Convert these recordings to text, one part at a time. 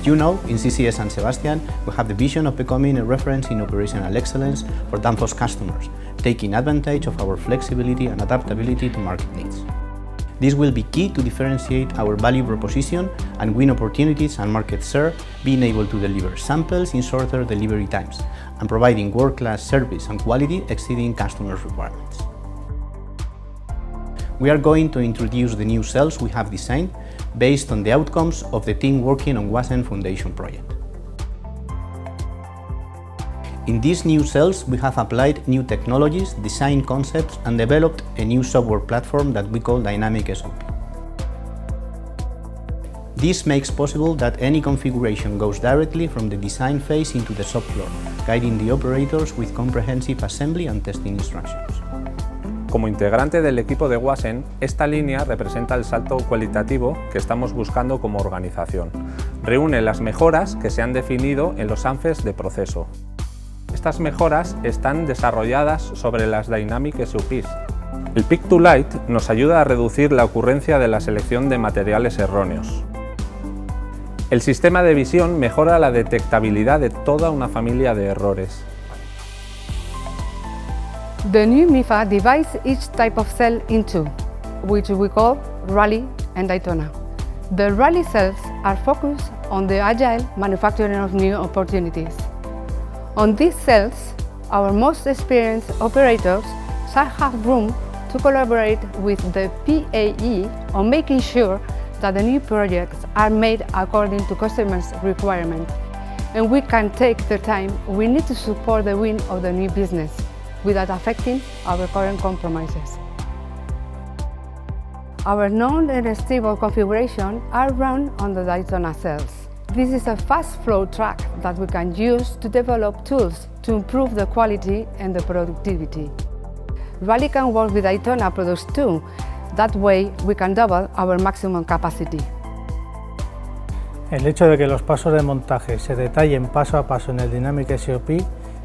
you know, in CCS San Sebastian, we have the vision of becoming a reference in operational excellence for Danfoss customers, taking advantage of our flexibility and adaptability to market needs. This will be key to differentiate our value proposition and win opportunities and market share, being able to deliver samples in shorter delivery times and providing world-class service and quality exceeding customers' requirements. We are going to introduce the new cells we have designed based on the outcomes of the team working on Wasen Foundation project. In these new cells, we have applied new technologies, design concepts, and developed a new software platform that we call Dynamic SOP. This makes possible that any configuration goes directly from the design phase into the shop floor, guiding the operators with comprehensive assembly and testing instructions. Como integrante del equipo de Wasen, esta línea representa el salto cualitativo que estamos buscando como organización. Reúne las mejoras que se han definido en los ANFEs de proceso. Estas mejoras están desarrolladas sobre las Dynamic SOPs. El Pick to Light nos ayuda a reducir la ocurrencia de la selección de materiales erróneos. El sistema de visión mejora la detectabilidad de toda una familia de errores. The new MIFA divides each type of cell in two, which we call Rally and Daytona. The Rally cells are focused on the agile manufacturing of new opportunities. On these cells, our most experienced operators shall have room to collaborate with the PAE on making sure that the new projects are made according to customers' requirements, and we can take the time we need to support the win of the new business without affecting our current compromises. Our known and stable configuration are run on the Daytona cells. This is a fast flow track that we can use to develop tools to improve the quality and the productivity. Rally can work with Daytona products too. That way we can double our maximum capacity. El hecho de que los pasos de montaje se detallen paso a paso en el Dynamic SOP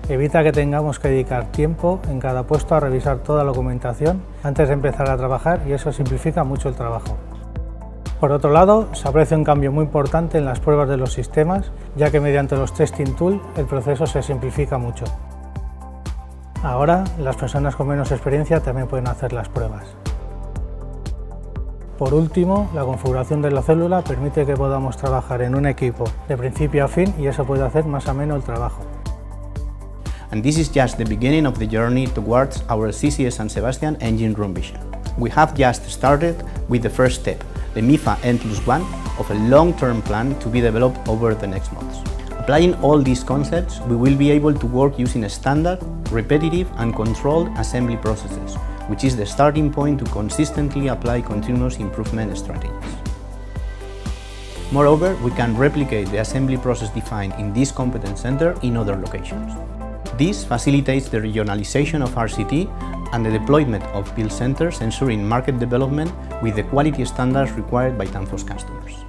evita que tengamos que dedicar tiempo en cada puesto a revisar toda la documentación antes de empezar a trabajar, y eso simplifica mucho el trabajo. Por otro lado, se aprecia un cambio muy importante en las pruebas de los sistemas, ya que mediante los Testing Tools el proceso se simplifica mucho. Ahora, las personas con menos experiencia también pueden hacer las pruebas. Por último, la configuración de la célula permite que podamos trabajar en un equipo de principio a fin, y eso puede hacer más ameno el trabajo. And this is just the beginning of the journey towards our CCS San Sebastian engine room vision. We have just started with the first step, the MIFA N+1 of a long-term plan to be developed over the next months. Applying all these concepts, we will be able to work using standard, repetitive and controlled assembly processes, which is the starting point to consistently apply continuous improvement strategies. Moreover, we can replicate the assembly process defined in this competence center in other locations. This facilitates the regionalization of RCT and the deployment of build centers, ensuring market development with the quality standards required by Danfoss customers.